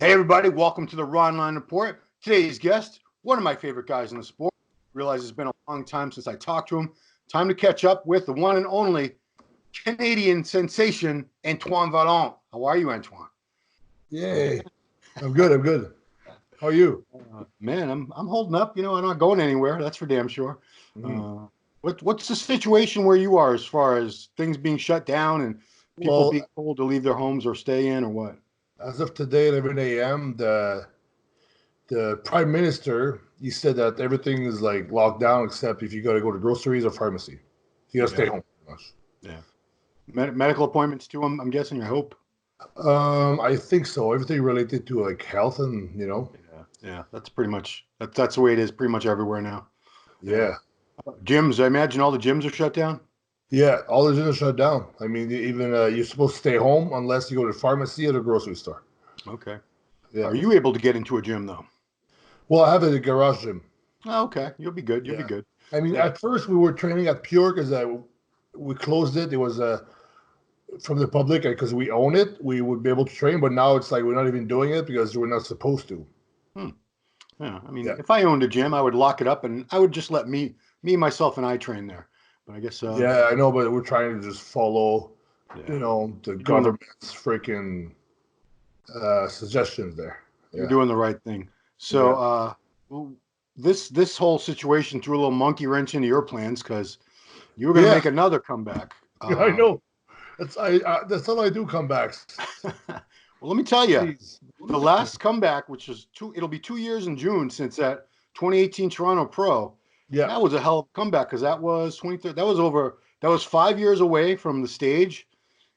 Hey, everybody, welcome to the Ronline Report. Today's guest, one of my favorite guys in the sport. Realize it's been a long time since I talked to him. Time to catch up with the one and only Canadian sensation, Antoine Valliant. How are you, Antoine? Yay. I'm good. How are you? Man, I'm holding up. You know, I'm not going anywhere. That's for damn sure. What's the situation where you are as far as things being shut down and people Well, being told to leave their homes or stay in or what? as of today at 11 a.m., the Prime Minister, he said that everything is like locked down except if you got to go to groceries or pharmacy. You got to stay home. Pretty much. Yeah. Medical appointments too, I'm guessing, I hope. I think so. Everything related to like health and Yeah. That's pretty much that's the way it is pretty much everywhere now. Yeah. Gyms, I imagine all the gyms are shut down. Yeah, all the gyms are shut down. I mean, even you're supposed to stay home unless you go to the pharmacy or the grocery store. Okay. Yeah. Are you able to get into a gym though? Well, I have a garage gym. Oh, okay. You'll be good. You'll be Yeah. good. I mean, Yeah. at first we were training at Pure because we closed it. It was from the public because we own it. We would be able to train, but now it's like we're not even doing it because we're not supposed to. Hmm. Yeah. I mean, Yeah. if I owned a gym, I would lock it up and I would just let me, myself, and I train there. But I guess Yeah, I know, but we're trying to just follow, yeah. the You're doing government's freaking suggestions there. You're Yeah. doing the right thing. So well, this whole situation threw a little monkey wrench into your plans because you were going to Yeah, make another comeback. I know. That's all I do, comebacks. Well, let me tell you, Jeez. the last comeback, which is it'll be 2 years in June since that 2018 Toronto Pro. Yeah. That was a hell of a comeback because that was 23. That was 5 years away from the stage.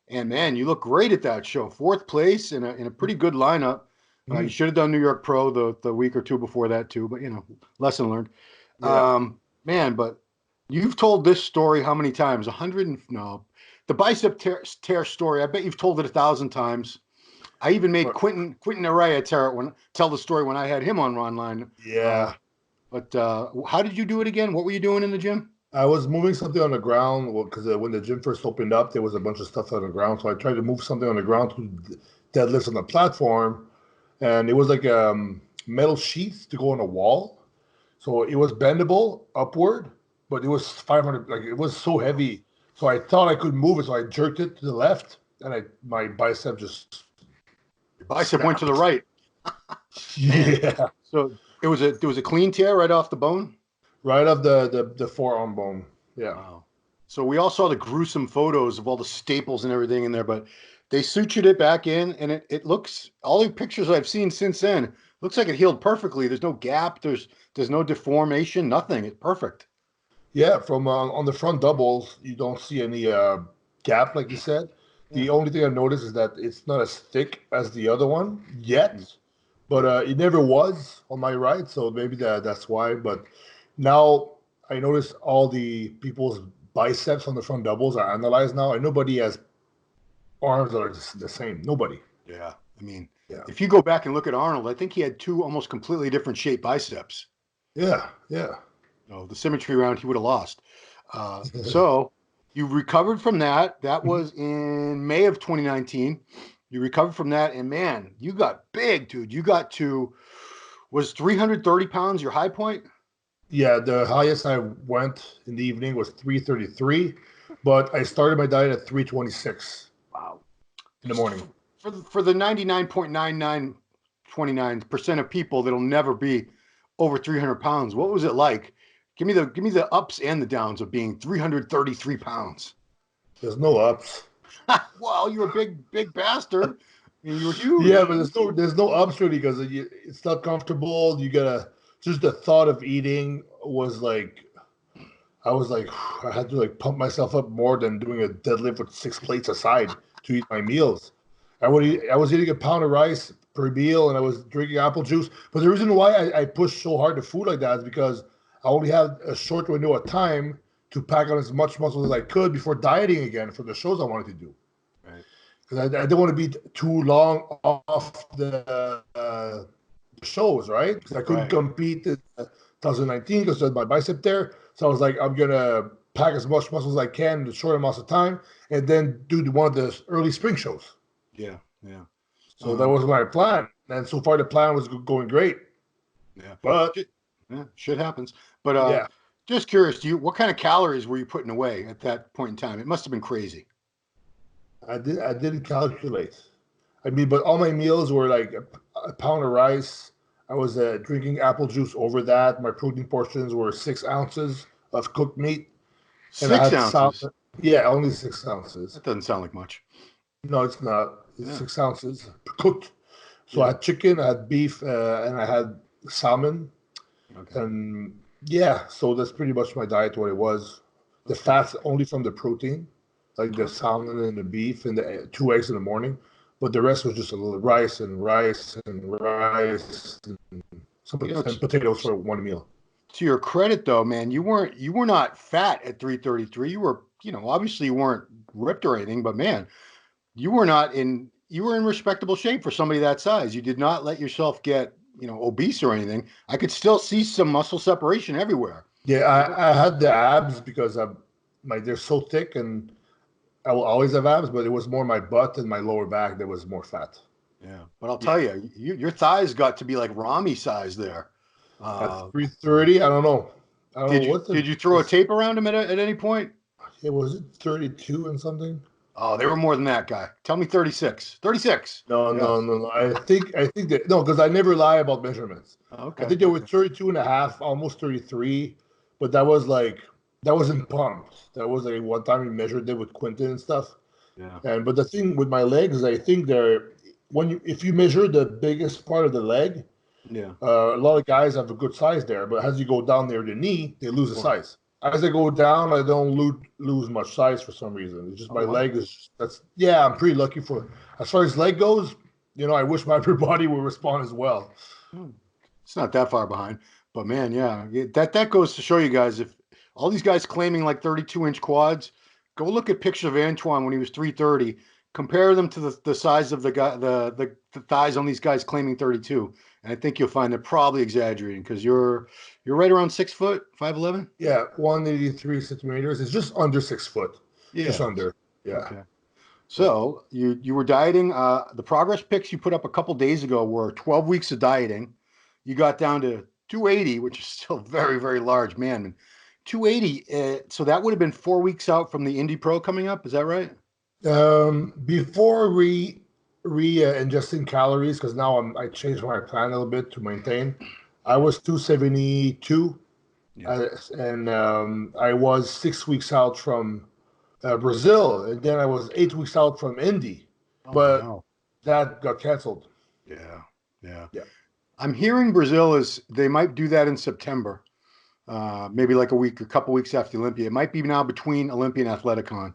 And man, you look great at that show. Fourth place in a pretty good lineup. You Mhm. should have done New York Pro the week or two before that too, but lesson learned. Yeah. Man, but you've told this story how many times? 100 and no, the bicep tear story. I bet you've told it 1,000 times. I even made Quentin Araya tell the story when I had him on Ronline. Yeah. But how did you do it again? What were you doing in the gym? I was moving something on the ground because when the gym first opened up, there was a bunch of stuff on the ground. So I tried to move something on the ground to deadlifts on the platform, and it was like metal sheets to go on a wall. So it was bendable upward, but it was 500. Like it was so heavy, so I thought I could move it. So I jerked it to the left, and my bicep just Your bicep went to the snapped. right. Man. Yeah, So it was a clean tear right off the bone. right off the forearm bone. Yeah, Wow. So we all saw the gruesome photos of all the staples and everything in there, but they sutured it back in, and it looks all the pictures I've seen since then looks like it healed perfectly. There's no gap. There's no deformation. Nothing. It's perfect. yeah. From on the front doubles, you don't see any gap, like you said. Yeah. The only thing I've noticed is that it's not as thick as the other one Mm. yet, but it never was on my right, so maybe that's why. But now I notice all the people's biceps on the front doubles are analyzed now, and nobody has arms that are the same. Nobody. Yeah. I mean, Yeah. if you go back and look at Arnold, I think he had two almost completely different shaped biceps. Yeah. Yeah. The symmetry round he would have lost. So you recovered from that. That was in May of 2019. You recovered from that, and man, you got big, dude. You got to was 330 pounds your high point? Yeah. The highest I went in the evening was 333, but I started my diet at 326 Wow. in the morning. For the 99.9929% of people that'll never be over 300 pounds, what was it like? Give me the ups and the downs of being 333 pounds. There's no ups. Well, you're a big bastard. I mean, you were Yeah, huge. but there's no ups really because it's not comfortable. You gotta just the thought of eating was like I was like I had to like pump myself up more than doing a deadlift with 6 plates aside to eat my meals. I was eating a pound of rice per meal and I was drinking apple juice. But the reason why I pushed so hard to food like that is because I only had a short window of time to pack on as much muscle as I could before dieting again for the shows I wanted to do. Right. Because I didn't want to be too long off the shows, right? Because I couldn't Right. compete in 2019 because of my bicep there. So I was like, I'm gonna pack as much muscle as I can in the short amount of time, and then do one of the early spring shows. Yeah. Yeah. So that Um, was my plan. And so far, the plan was going great. Yeah. But Yeah, shit happens. But yeah, just curious, what kind of calories were you putting away at that point in time? It must have been crazy. I didn't calculate. I mean, but all my meals were like a pound of rice. I was drinking apple juice over that. My protein portions were 6 ounces of cooked meat, and I Six had salad. ounces. Yeah, only 6 ounces. That doesn't sound like much. No, it's not. It's Yeah. 6 ounces cooked. So I Yeah. had chicken, I had beef, and I had salmon. Okay. And yeah, so that's pretty much my diet. What it was. The Okay. fats only from the protein, like the Okay. salmon and the beef and the 2 eggs in the morning. But the rest was just a little rice and rice and rice and, You know, and potatoes for one meal. to your credit though, man, you were not fat at 333. You were, obviously you weren't ripped or anything, but man, you were in respectable shape for somebody that size. You did not let yourself get, obese or anything. I could still see some muscle separation everywhere. Yeah, I had the abs because they're so thick and I will always have abs, but it was more my butt and my lower back that was more fat. Yeah, but I'll Yeah. tell you, your thighs got to be like Rami size there. At Uh, 330, I don't know. I don't did know you what did you throw a tape around them at any point? it was it 32 and something? Oh, they were more than that, guy. Tell me 36. 36. No, Yeah. no, no, no. I think that no, because I never lie about measurements. I Okay. think they were Okay. 32 and a half, almost 33, but that wasn't pumped. That was like one time we measured it with Quentin and stuff. Yeah. And but the thing with my legs, I think they're if you measure the biggest part of the leg, Yeah. a lot of guys have a good size there, but as you go down near the knee, they lose the Well, size. As I go down, I don't lose much size for some reason. It's just oh my wow. leg is that's yeah. I'm pretty lucky for as far as leg goes. I wish my upper body would respond as well. Hmm. It's not that far behind, but man, yeah, that goes to show you guys if all these guys claiming like 32-inch quads, go look at pictures of Antoine when he was 330. Compare them to the size of the guy the thighs on these guys claiming 32, and I think you'll find they're probably exaggerating because you're right around 6 foot, 5'11. Yeah, 183 centimeters. It's just under 6 foot, just Yeah. under. Yeah, Okay. yeah. So you were dieting. The progress pics you put up a couple days ago were 12 weeks of dieting. You got down to 280, which is still very, very large, man. 280. So that would have been 4 weeks out from the Indy Pro coming up. Is that right? Before ingesting calories, because now I changed my plan a little bit to maintain. I Yeah. was 272, Yeah. and I was 6 weeks out from Brazil, and then I was 8 weeks out from Indy, Oh but wow. that got canceled. Yeah. Yeah. Yeah. I'm hearing Brazil is they might do that in September. Maybe like a couple weeks after the Olympia. It might be now between Olympia and Athleticon.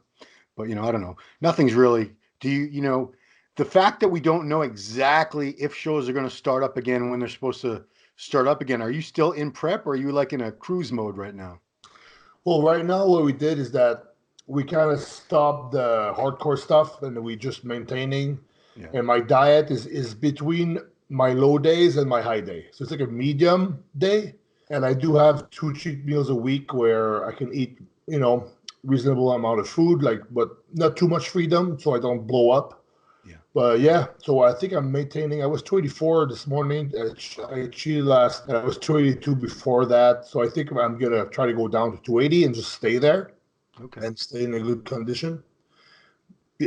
But I don't know. Nothing's really. Do the fact that we don't know exactly if shows are going to start up again and when they're supposed to start up again? Are you still in prep or are you like in a cruise mode right now? Well, right now what we did is that we kind of stopped the hardcore stuff and we just maintaining. Yeah. And my diet is between my low days and my high day. So it's like a medium day. And I do have 2 cheat meals a week where I can eat, reasonable amount of food, but not too much freedom so I don't blow up. Yeah. But yeah, so I think I'm maintaining. I was 284 this morning. I cheated last, and I was 282 before that. So I think I'm gonna try to go down to 280 and just stay there Okay. and stay in a good condition.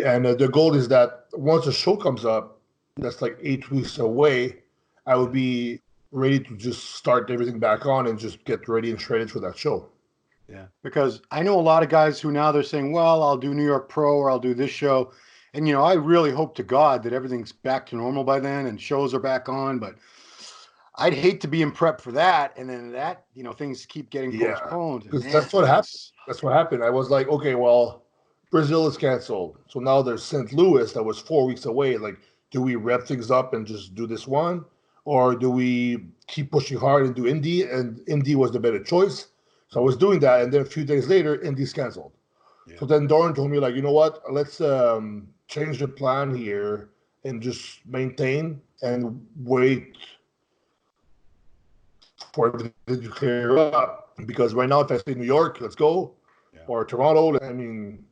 And the goal is that once the show comes up, that's like 8 weeks away, I would be ready to just start everything back on and just get ready and shredded for that show. Yeah. Because I know a lot of guys who now they're saying, well, I'll do New York Pro or I'll do this show. And, I really hope to God that everything's back to normal by then and shows are back on. But I'd hate to be in prep for that. And then things keep getting Yeah, postponed. And because man, that's what happened. that's, That's what happened. I was like, okay, well, Brazil is canceled. So now there's St. Louis that was 4 weeks away. Like, do we wrap things up and just do this one? Or do we keep pushing hard and do Indy? And Indy was the better choice. So I was doing that. And then a few days later, Indy's canceled. yeah. So then Doran told me, like, you know what? Let's change the plan here and just maintain and wait for everything to clear up. Because right now, if I say New York, let's go, Yeah. or Toronto, I mean,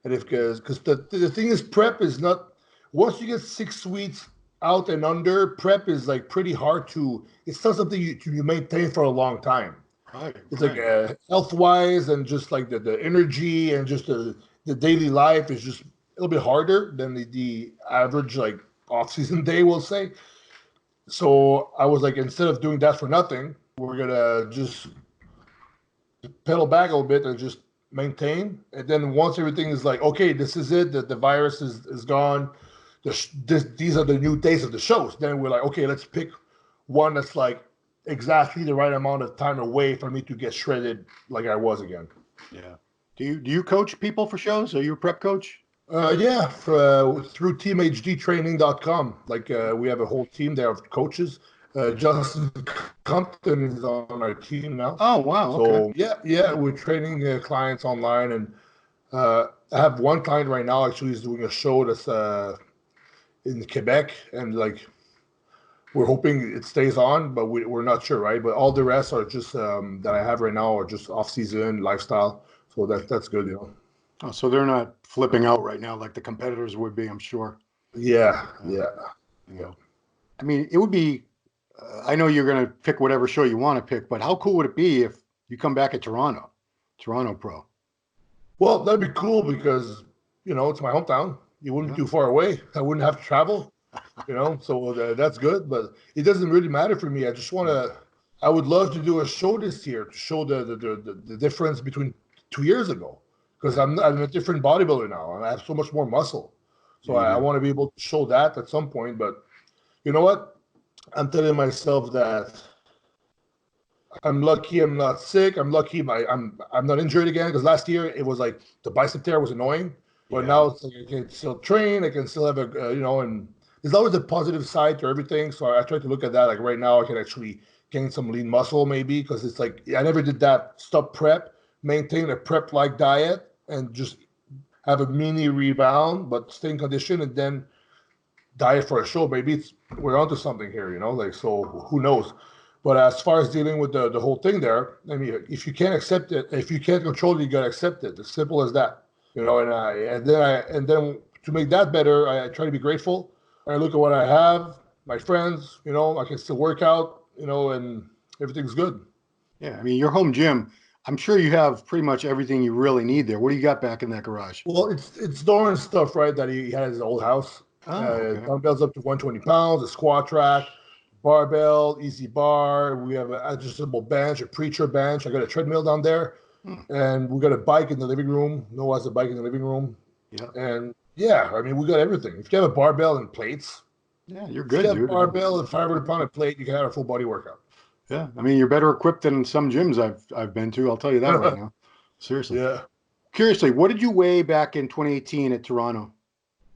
and if because the thing is, prep is not once you get 6 weeks out and under prep is like pretty hard to. It's not something you maintain for a long time. Right, It's like right. health wise and just like the energy and just the daily life is just a little bit harder than the average like off season day, we'll say. So I was like, instead of doing that for nothing, we're gonna just pedal back a little bit and just maintain. And then once everything is like, okay, this is it, the virus is gone. These are the new days of the shows. Then we're like, okay, let's pick one that's like exactly the right amount of time away for me to get shredded like I was again. Yeah. Do you coach people for shows? Are you a prep coach? Yeah, through teamhdtraining.com. Like we have a whole team there of coaches. Justin Compton is on our team now. Oh, wow. Okay. So yeah, we're training clients online, and I have one client right now actually is doing a show that's in Quebec, and like we're hoping it stays on, but we're not sure, right? But all the rest are just that I have right now are just off season lifestyle, so that's good, you know. Oh, so they're not flipping out right now like the competitors would be, I'm sure. Yeah, Uh, yeah, you yeah. know, I mean, it would be. I know you're going to pick whatever show you want to pick, but how cool would it be if you come back at Toronto Pro? Well, that'd be cool because it's my hometown. You wouldn't Yeah. be too far away. I wouldn't have to travel. So that's good. But it doesn't really matter for me. I just want to. I would love to do a show this year to show the difference between 2 years ago because Yeah. I'm a different bodybuilder now. I have so much more muscle. So Yeah, you I do. want to be able to show that at some point. But you know what? I'm telling myself that I'm lucky I'm not sick. I'm lucky I'm not injured again because last year it was like the bicep tear was annoying, but Yeah. now it's like I can still train. I can still have and there's always a positive side to everything. So I try to look at that. Like right now, I can actually gain some lean muscle maybe because it's like I never did that. Stop prep, maintain a prep like diet, and just have a mini rebound, but stay in condition and then diet for a show. Maybe we're onto something here, like so. Who knows? But as far as dealing with the whole thing there, I mean, if you can't accept it, if you can't control it, you gotta accept it. As simple as that, And then to make that better, I try to be grateful. I look at what I have, my friends. I can still work out. And everything's good. Yeah. I mean, your home gym, I'm sure you have pretty much everything you really need there. What do you got back in that garage? Well, it's Doran's stuff, right? That he had in his old house. Oh, okay. Dumbbells up to 120 pounds, a squat rack, barbell, easy bar. We have an adjustable bench, a preacher bench. I got a treadmill down there, Hmm. and we got a bike in the living room. Noah has a bike in the living room, Yeah. and yeah, I mean we got everything. If you have a barbell and plates, Yeah, you're if you good, have a dude. I mean, barbell and 500-pound plate, you can have a full body workout. yeah. I mean, you're better equipped than some gyms I've been to. I'll tell you that right now. Seriously. Yeah, Curiously, what did you weigh back in 2018 at Toronto?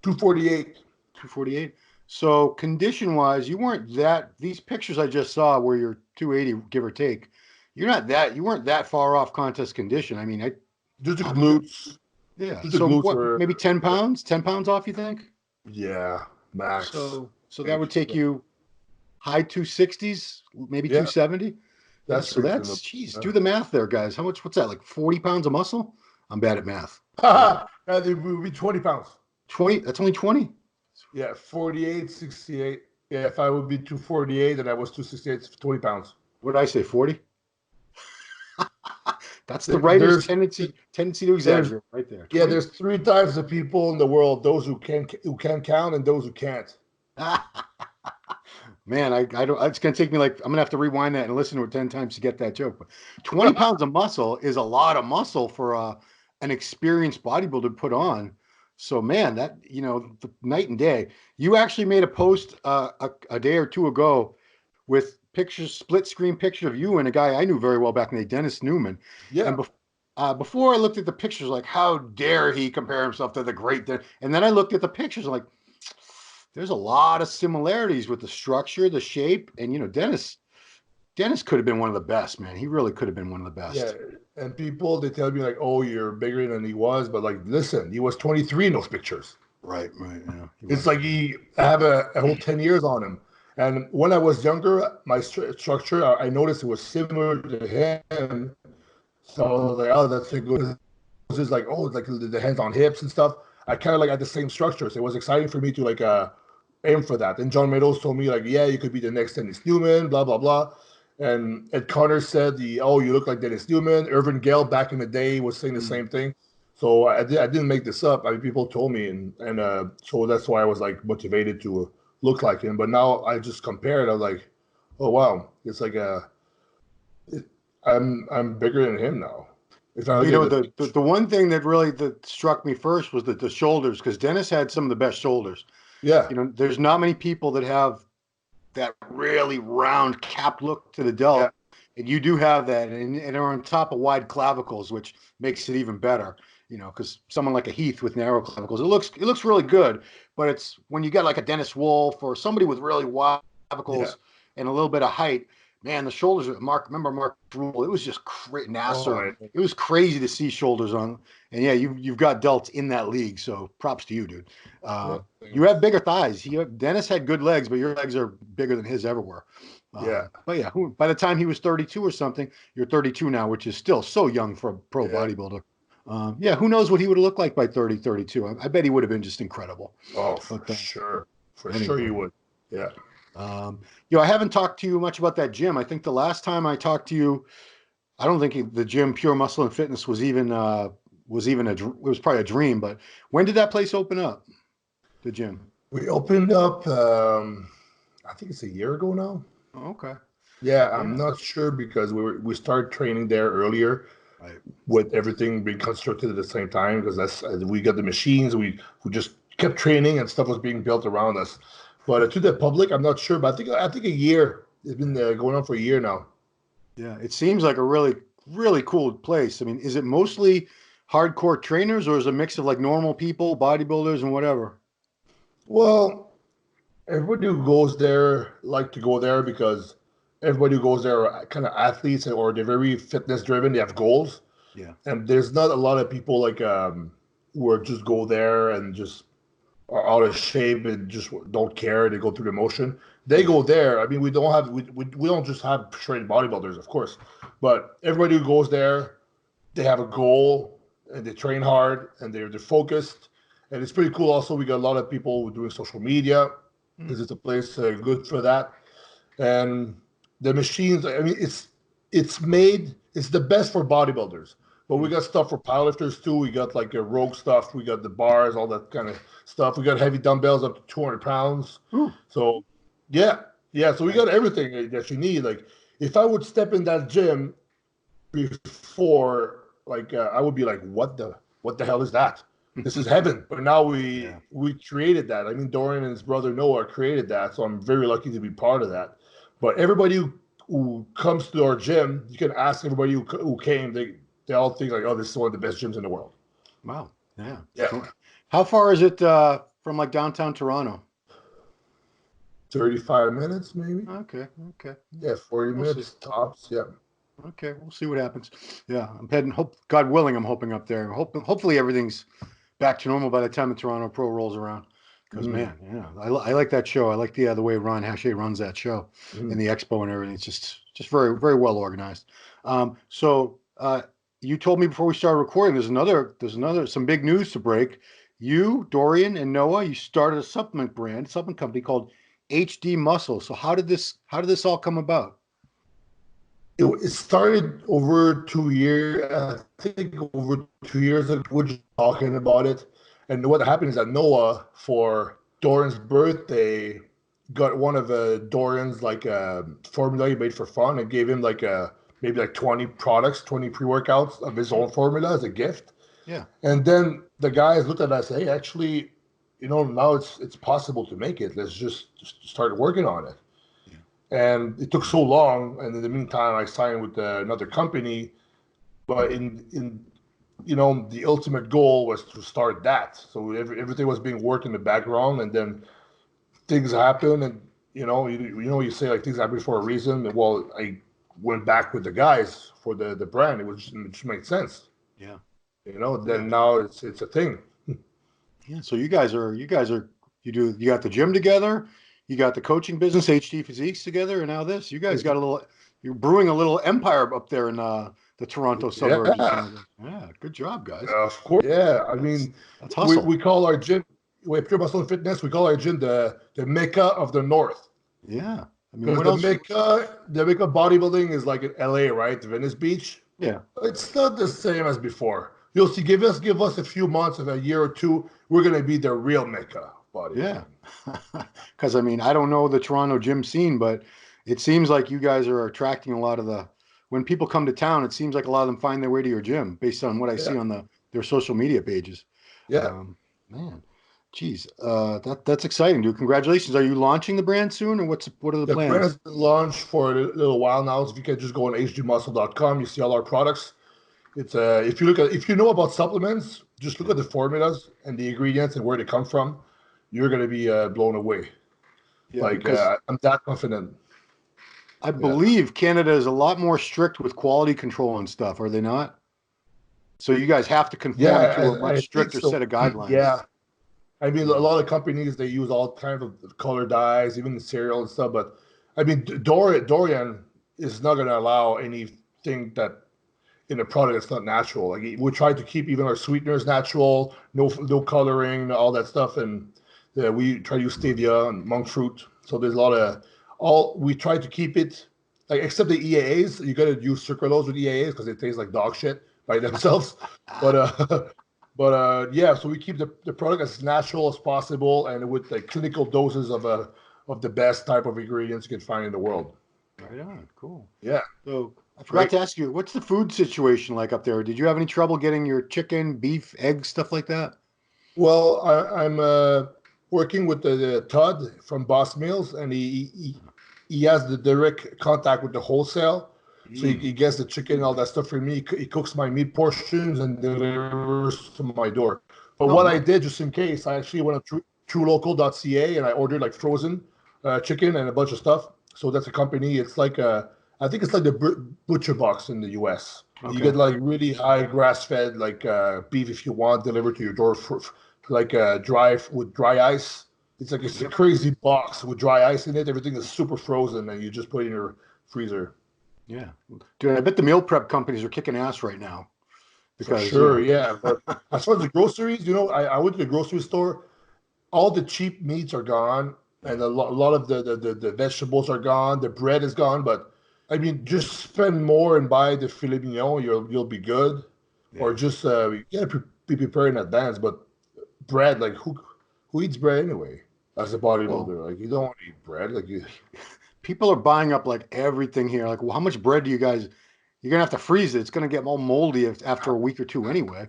248. 248. So condition wise, you weren't that. These pictures I just saw where you're 280, give or take. You weren't that far off contest condition. I mean, Just the how many? glutes. Yeah. Just the So glutes what? were Maybe 10 pounds? 10 pounds off? You think? yeah max. So that would Think. take you high 260s, maybe Yeah, 270. Yeah. that's So reasonable. that's, geez, Yeah. do the math there, guys. How much? What's that? Like 40 pounds of muscle? I'm bad at math. Yeah, it would be 20 pounds. 20. That's only 20. Yeah, 48, 68. Yeah, if I would be 248 and I was 268, it's 20 pounds. What did I say? 40? That's the There, writer's there's tendency to there's exaggerate right there. yeah, 20. there's three types of people in the world: those who can count and those who can't. Man, I don't. It's gonna take me like I'm gonna have to rewind that and listen to it 10 times to get that joke. But 20 pounds of muscle is a lot of muscle for an experienced bodybuilder to put on. So man, that the night and day. You actually made a post a day or two ago with pictures, split screen picture of you and a guy I knew very well back in the day, Dennis Newman. And Yeah, before I looked at the pictures, like how dare he compare himself to the great Den-? And then I looked at the pictures, like there's a lot of similarities with the structure, the shape, and Dennis could have been one of the best, man. He really could have been one of the yeah. best. And people they tell me like, "Oh, you're bigger than he was," but like, listen, he was 23 in those pictures. Right, right. Yeah, he It's was. like I have a whole 10 years on him. And when I was younger, my structure, I noticed it was similar to him. So I was like, oh, that's a good. It's just like, oh, it's like the hands on hips and stuff. I kind of like had the same structure. So it was exciting for me to like aim for that. And John Meadows told me like, yeah, you could be the next Dennis Newman, blah blah blah. And Ed Connor said, "Oh, you look like Dennis Newman." Irvin Gale back in the day was saying the same thing. So I didn't make this up. I mean, people told me, and so that's why I was like motivated to look like him. But now I just compared. I was like, oh wow, it's like I'm bigger than him now. If I You look know, at the one thing that really that struck me first was the shoulders, because Dennis had some of the best shoulders. yeah, You know, there's not many people that have that really round cap look to the yeah, delt, and you do have that, and are on top of wide clavicles, which makes it even better. You know, because someone like a Heath with narrow clavicles, it looks really good, but it's when you got like a Dennis Wolf or somebody with really wide yeah. clavicles and a little bit of height. Man, the shoulders. Remember Mark Rule? It was just Oh, Nasser. It was crazy to see shoulders on, and yeah, you've got delts in that league, so props to you, dude. yeah, You have bigger thighs. Dennis had good legs, but your legs are bigger than his ever were. yeah, But yeah, by the time he was 32 or something, you're 32 now, which is still so young for a pro yeah. bodybuilder. Yeah, who knows what he would have looked like by 30, 32. I bet he would have been just incredible. Oh, But for sure anyway, you would. Yeah. um, I haven't talked to you much about that gym. I think the last time I talked to you, I don't think the gym Pure Muscle and Fitness was even it was probably a dream. But when did that place open up? The gym. We opened up, I think it's a year ago now. Oh, okay. Yeah, I'm Yeah. not sure because we started training there earlier Right. with everything being constructed at the same time because that's we got the machines. We just kept training and stuff was being built around us. But to the public, I'm not sure. But I think a year. It's been going on for a year now. Yeah. It seems like a really, really cool place. I mean, is it mostly hardcore trainers or is it a mix of like normal people, bodybuilders, and whatever? Well, everybody who goes there like to go there because everybody who goes there are kind of athletes or they're very fitness driven. They have goals, Yeah. and there's not a lot of people like who are just go there and just are out of shape and just don't care. They go through the motion. They Yeah. go there. I mean, we don't just have trained bodybuilders, of course, but everybody who goes there, they have a goal and they train hard and they're focused. And it's pretty cool. Also, we got a lot of people doing social media Hmm. because it's a place good for that. And the machines, I mean, it's the best for bodybuilders. But we Hmm. got stuff for powerlifters too. We got like a rogue stuff. We got the bars, all that kind of stuff. We got heavy dumbbells up to 200 pounds. Ooh, So yeah, yeah. So we got nice. everything that you need. Like if I would step in that gym before, like I would be like, what the hell is that? This is heaven. But now we Yeah. we created that. I mean, Dorian and his brother Noah created that, so I'm very lucky to be part of that. But everybody who comes to our gym, you can ask everybody who came. They all think like, oh, this is one of the best gyms in the world. Wow. Yeah. Yeah, So how far is it from like downtown Toronto? 35 minutes maybe. Okay. Okay. Yeah, 40 We'll see. minutes tops. Yeah, Okay, we'll see what happens. Yeah, I'm heading. God willing, I'm hoping up there. Hopefully everything's back to normal by the time the Toronto Pro rolls around. Because mm, man, yeah, I like that show. I like the way Ron Hache runs that show and mm. the expo and everything. It's just very very well organized. So you told me before we started recording. There's another some big news to break. You, Dorian, and Noah, you started a supplement company called HD Muscle. So how did this all come about? It started over 2 years. I think over 2 years ago, we're just talking about it. And what happened is that Noah, for Doran's birthday, got one of Doran's like formula he made for fun and gave him like maybe like 20 products, 20 pre-workouts of his own formula as a gift. Yeah. And then the guys looked at us, hey, actually, now it's possible to make it. Let's just start working on it. Yeah. And it took so long. And in the meantime, I signed with another company. But in the ultimate goal was to start that. So everything was being worked in the background, and then things happen, and you say like things happen for a reason. Well, I went back with the guys for the brand. It just made sense. Yeah. Yeah. Then now it's a thing. Yeah. So you got the gym together, you got the coaching business, HD Physiques together, and now this. You guys got you're brewing a little empire up there in the Toronto suburbs and some Yeah, of that. Yeah. Good job, guys. of course. Yeah, I That's mean, that's we hustle. we call our gym. Pure Muscle and Fitness, we call our gym the Mecca of the North. Yeah. I mean, Because what else? The Mecca bodybuilding is like in LA, right? Venice Beach. Yeah. It's not the same as before. You'll see, give us a few months of a year or two, we're gonna be the real Mecca Yeah. bodybuilding. Because I mean, I don't know the Toronto gym scene, but it seems like you guys are attracting a lot of when people come to town, it seems like a lot of them find their way to your gym based on what I see Yeah, on their social media pages. yeah. Um, man, geez, that's exciting, dude. Congratulations. Are you launching the brand soon, or what are the The brand plans? has been launched for a little while now. So if you can just go on hgmuscle.com, you see all our products. It's if you know about supplements, just look Yeah. at the formulas and the ingredients and where they come from. You're gonna be blown away. Yeah, because I'm that confident. I Yeah, believe Canada is a lot more strict with quality control and stuff, are they not? So you guys have to conform to a yeah, much I think stricter set so. of guidelines. Yeah, I mean, a Yeah. lot of companies they use all kinds of color dyes, even the cereal and stuff. But I mean, Dorian is not gonna allow anything that in a product that's not natural. Like we try to keep even our sweeteners natural, no coloring, all that stuff, and we try to use stevia and monk fruit. So there's a lot of all. We try to keep it like except the EAAs. You got to use sucralose with EAAs because it tastes like dog shit by themselves. But yeah. So we keep the product as natural as possible and with the clinical doses of the best type of ingredients you can find in the world. Right on. Cool. Yeah, So I forgot great. to ask you, what's the food situation like up there? Did you have any trouble getting your chicken, beef, eggs, stuff like that? Well, I'm working with the Todd from Boss Meals, and he has the direct contact with the wholesale. So he Mm. gets the chicken and all that stuff for me. He cooks my meat portions and delivers to my door. But Oh, what I nice. did, just in case, I actually went to truelocal.ca and I ordered like frozen chicken and a bunch of stuff. So that's a company. I think it's like the butcher box in the US. You Okay. get like really high grass fed like beef if you want delivered to your door for like dry with dry ice. It's a Yep. crazy box with dry ice in it. Everything is super frozen, and you just put it in your freezer. Yeah. Dude, I bet the meal prep companies are kicking ass right now For because, sure, yeah. But as far as the groceries, I went to the grocery store. All the cheap meats are gone, and yeah. a lot of the vegetables are gone. The bread is gone, but I mean, just spend more and buy the filet mignon. You'll be good, or Yeah. just you gotta be prepared in advance. But bread, like who eats bread anyway? As a Well, bodybuilder, like you don't want to eat bread. Like you, people are buying up like everything here. Like, well, how much bread do you guys? You're gonna have to freeze it. It's gonna get all moldy after a week or two anyway.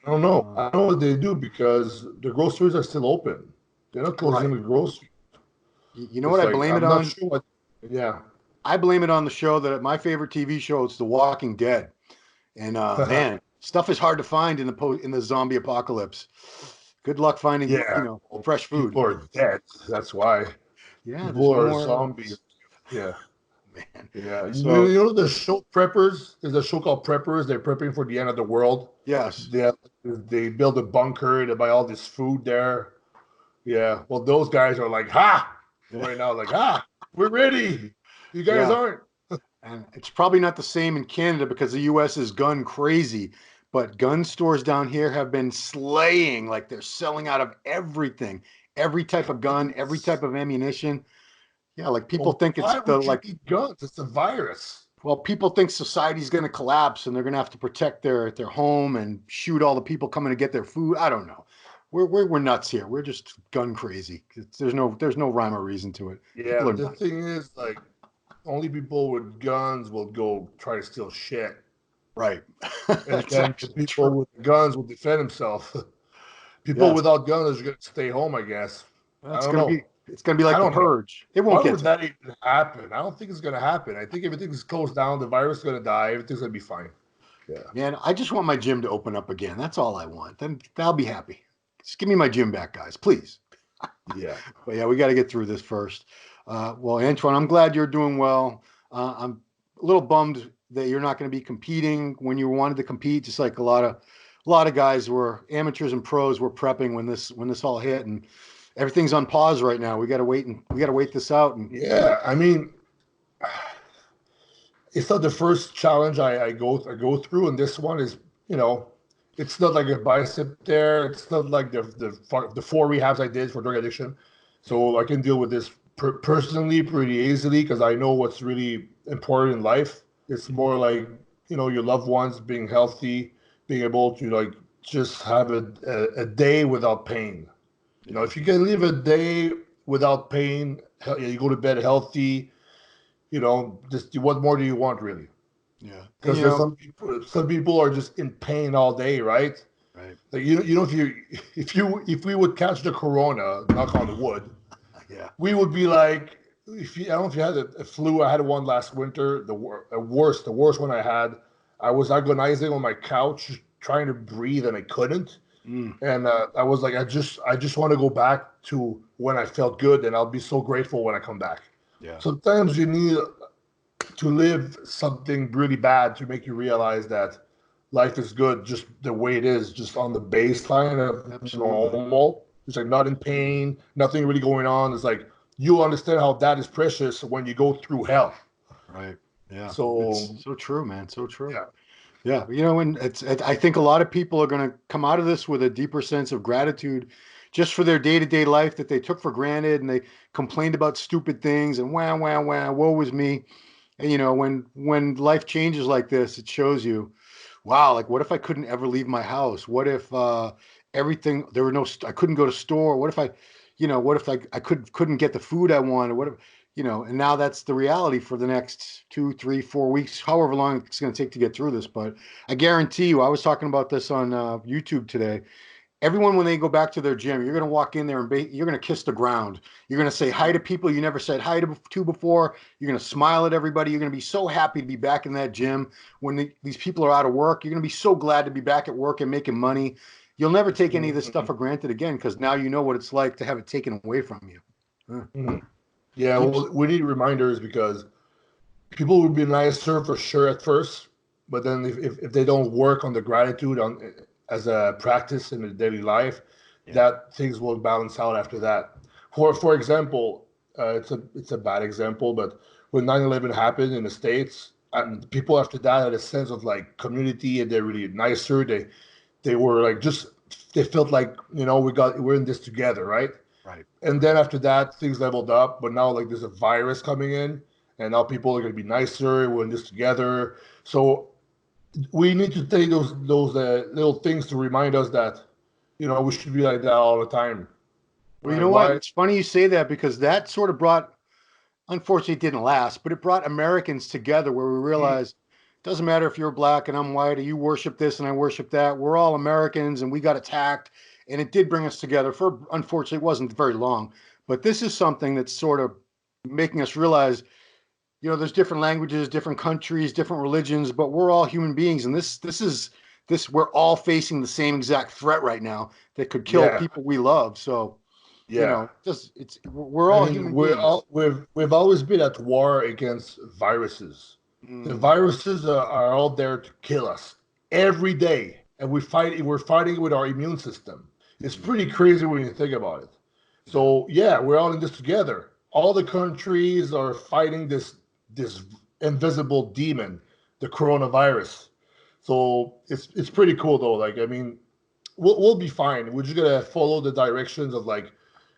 I don't know. Uh, I don't know what they do because the groceries are still open. They're not closing right. the grocery. You know what It's I like blame it I'm not on? sure what. Yeah. I blame it on the show that my favorite TV show is The Walking Dead. And man, stuff is hard to find in the zombie apocalypse. Good luck finding, Yeah. Well, fresh food. people are dead. That's why Yeah, there's people no are more. zombies. Yeah. Man. Yeah. So You know the show Preppers? There's a show called Preppers. They're prepping for the end of the world. yes, They have, they build a bunker. They buy all this food there. Yeah. Well, those guys are like, ha! Right now, like, ha! We're ready. You guys yeah, aren't. and it's probably not the same in Canada because the U.S. is gun crazy. But gun stores down here have been slaying, like they're selling out of everything, every type of gun, every type of ammunition. Yeah, like people Well, think it's why the would you like need guns? It's a virus. well, people think society's going to collapse and they're going to have to protect their home and shoot all the people coming to get their food. I don't know. We're nuts here. We're just gun crazy. There's no rhyme or reason to it. Yeah, People are but the nuts. thing is, like, only people with guns will go try to steal shit. Right. And That's then the actually people true. with guns will defend themselves. People Yes. without guns are going to stay home, I guess. I That's don't gonna know. be it's gonna be I like the don't know. purge. It won't Why get would to that even happen? I don't think it's going to happen. I think everything's closed down. The virus is going to die. Everything's going to be fine. Yeah. man. I just want my gym to open up again. That's all I want. Then I'll be happy. Just give me my gym back, guys, please. Yeah. But yeah, we got to get through this first. Well, Antoine, I'm glad you're doing well. I'm a little bummed that you're not going to be competing when you wanted to compete. Just like a lot of guys were amateurs and pros were prepping when this all hit, and everything's on pause right now. We got to wait this out. And Yeah. I mean, it's not the first challenge I go through, and this one is, you know, It's not like a bicep there. It's not like the 4 rehabs I did for drug addiction. So I can deal with this personally pretty easily because I know what's really important in life. It's more like, your loved ones being healthy, being able to like just have a day without pain. If you can live a day without pain, you go to bed healthy, just what more do you want really? Yeah. And, Because there's some people are just in pain all day, right? right. Like if we would catch the corona, knock on the wood, Yeah. we would be like, I don't know if you had a flu. I had one last winter, the worst one I had. I was agonizing on my couch trying to breathe and I couldn't. Mm. And I was like, I just want to go back to when I felt good, and I'll be so grateful when I come back. Yeah. Sometimes you need to live something really bad to make you realize that life is good just the way it is, just on the baseline of Absolutely. normal. It's like not in pain, nothing really going on. It's like you understand how that is precious when you go through hell. Right. Yeah. It's So so true, man. So true. yeah, Yeah. And I think a lot of people are going to come out of this with a deeper sense of gratitude just for their day-to-day life that they took for granted, and they complained about stupid things and wow, woe was me. And when life changes like this, it shows you, wow, like what if I couldn't ever leave my house? What if everything there were no I couldn't go to store? What if what if I couldn't get the food I wanted? What if and now that's the reality for the next 2, 3, 4 weeks, however long it's going to take to get through this. But I guarantee you, I was talking about this on YouTube today. Everyone, when they go back to their gym, you're going to walk in there and you're going to kiss the ground. You're going to say hi to people you never said hi to before. You're going to smile at everybody. You're going to be so happy to be back in that gym. When these people are out of work, you're going to be so glad to be back at work and making money. You'll never take any of this stuff for granted again, because now you know what it's like to have it taken away from you. yeah. Keeps Well, we need reminders because people would be nicer for sure at first, but then if they don't work on the gratitude on as a practice in their daily life, Yeah. that things will balance out after that. For example, it's a bad example, but when 9/11 happened in the States, people after that had a sense of like community, and they're really nicer. They were like just they felt like we're in this together, right? right. And then after that, things leveled up. But now, like, there's a virus coming in, and now people are going to be nicer. We're in this together. So we need to take those little things to remind us that we should be like that all the time. Well, you Right? know what? Why? It's funny you say that, because that sort of brought, unfortunately, it didn't last, but it brought Americans together, where we Mm, realized it doesn't matter if you're black and I'm white, or you worship this and I worship that. We're all Americans, and we got attacked. And it did bring us together for, unfortunately, it wasn't very long. But this is something that's sort of making us realize, there's different languages, different countries, different religions, but we're all human beings. And we're all facing the same exact threat right now that could kill yeah, people we love. So, yeah. we're I all mean, human beings. we've always been at war against viruses. The Mm, viruses are all there to kill us every day, and we're fighting with our immune system. It's mm, pretty crazy when you think about it. yeah. So yeah, we're all in this together. All the countries are fighting this invisible demon, the coronavirus. So it's pretty cool though. Like I mean, we'll be fine. We're just gonna follow the directions of like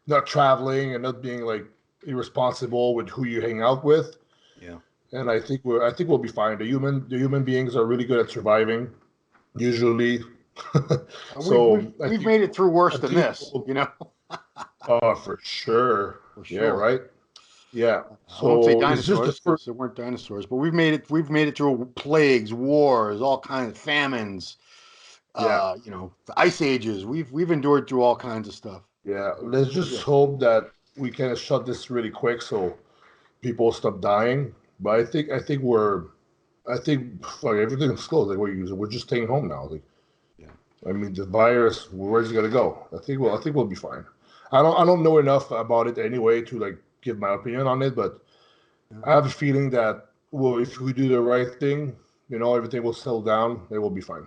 not traveling and not being like irresponsible with who you hang out with. Yeah. And I think we'll be fine. The human beings are really good at surviving usually. We've we've So I we've think made it through worse I than think this, oh, for sure. for Yeah, sure. right. Yeah. I won't say So it's just the dinosaurs, first. because there weren't dinosaurs, but we've made it through plagues, wars, all kinds of famines, Yeah. the ice ages. We've endured through all kinds of stuff. Yeah. Let's just Yeah. hope that we can shut this really quick so people stop dying. But I think fuck, everything's closed. Like we're just staying home now. Like Yeah. I mean, the virus, where's it gonna go? I think we'll be fine. I don't know enough about it anyway to like give my opinion on it, but Yeah. I have a feeling that well, if we do the right thing, everything will settle down. It will be fine.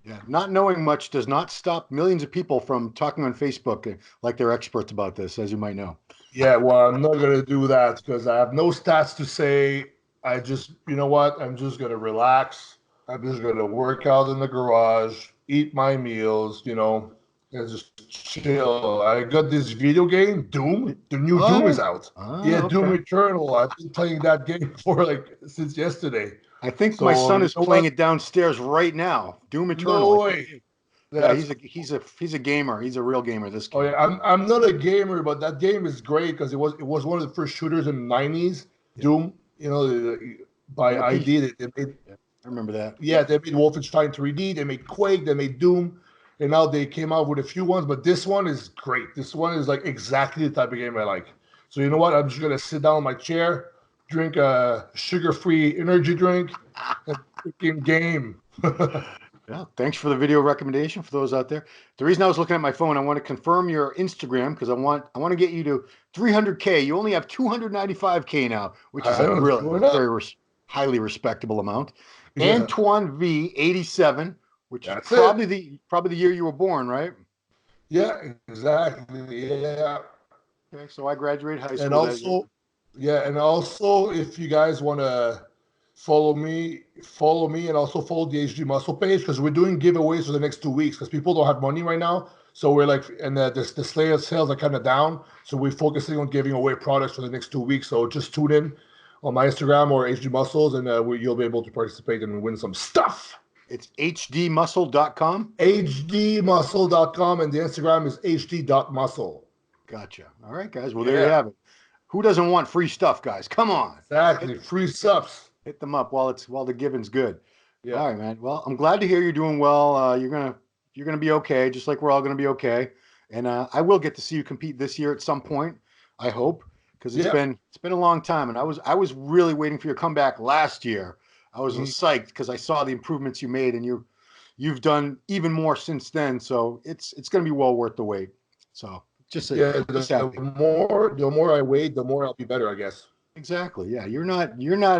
Yeah. Not knowing much does not stop millions of people from talking on Facebook like they're experts about this, as you might know. Yeah, well, I'm not gonna do that because I have no stats to say. You know what? I'm just gonna relax. I'm just gonna work out in the garage, eat my meals, you know, and just chill. I got this video game, Doom. The new Oh, Doom yeah. is out. Oh, Yeah, Doom okay. Eternal. I've been playing that game for like since yesterday. I think my So son you is know playing what? it downstairs right now. Doom Eternal. No I way. think. Yeah, That's he's a gamer. He's a real gamer. This Oh kid. yeah, I'm not a gamer, but that game is great because it was one of the first shooters in the '90s. Yeah. Doom, you know, by On the P. ID, they made Yeah, I remember that. yeah, they made Wolfenstein 3D, they made Quake, they made Doom, and now they came out with a few ones, but this one is great. This one is like exactly the type of game I like. So you know what? I'm just gonna sit down in my chair, drink a sugar-free energy drink, and freaking game. Yeah, thanks for the video recommendation for those out there. The reason I was looking at my phone, I want to confirm your Instagram because I want to get you to 300K. You only have 295K now, which is I a know it's really going up. very highly respectable amount. Yeah, Antoine V 87, which is that's it. probably the year you were born, right? Yeah, exactly. Yeah. Okay, so I graduated high And school that year. also, yeah, and also if you guys want to follow me and also follow the HD Muscle page because we're doing giveaways for the next 2 weeks because people don't have money right now. So we're like, and the Slayer sales are kind of down. So we're focusing on giving away products for the next 2 weeks. So just tune in on my Instagram or HD Muscles and you'll be able to participate and win some stuff. It's hdmuscle.com. hdmuscle.com and the Instagram is hd.muscle. Gotcha. All right, guys. Well, there you Yeah, have it. Who doesn't want free stuff, guys? Come on. exactly. Free subs. Hit them up while the giving's good. Yeah. All right, man. Well, I'm glad to hear you're doing well. You're gonna be okay, just like we're all gonna be okay. And I will get to see you compete this year at some point. I hope because it's Yeah. been a long time, and I was really waiting for your comeback last year. I was Mhm. psyched because I saw the improvements you made, and you've done even more since then. So it's gonna be well worth the wait. So Yeah, just the happy. more I wait, the more I'll be better, I guess. Exactly. Yeah, you're not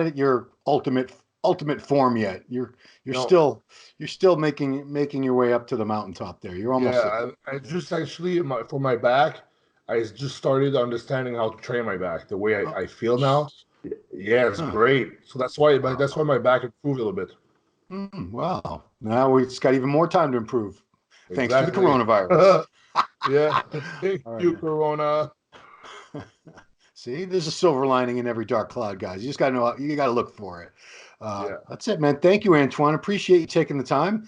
at your ultimate form yet. You're No, still you're still making your way up to the mountaintop there. You're almost there. yeah, I just actually for my back, I just started understanding how to train my back the way Oh, I feel now. Yeah, it's huh. great. So that's why Wow. my back improved a little bit. Wow. Now we've got even more time to improve. Thanks to the Exactly. coronavirus. Yeah. Thank All right, you, man. Corona. See, there's a silver lining in every dark cloud, guys. You just gotta know you gotta look for it. Yeah, That's it, man. Thank you, Antoine. Appreciate you taking the time.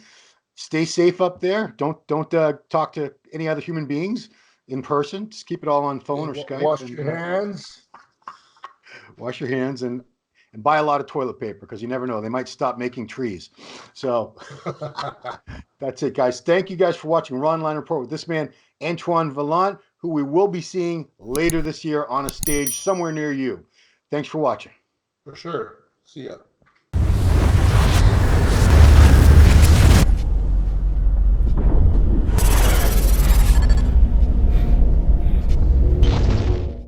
Stay safe up there. Don't talk to any other human beings in person. Just keep it all on yeah. phone or Skype, Wash and your hands. wash your hands and buy a lot of toilet paper because you never know, they might stop making trees. So that's it, guys. Thank you guys for watching Ronline Report with this man Antoine Valliant, who we will be seeing later this year on a stage somewhere near you. Thanks for watching. For sure. See ya.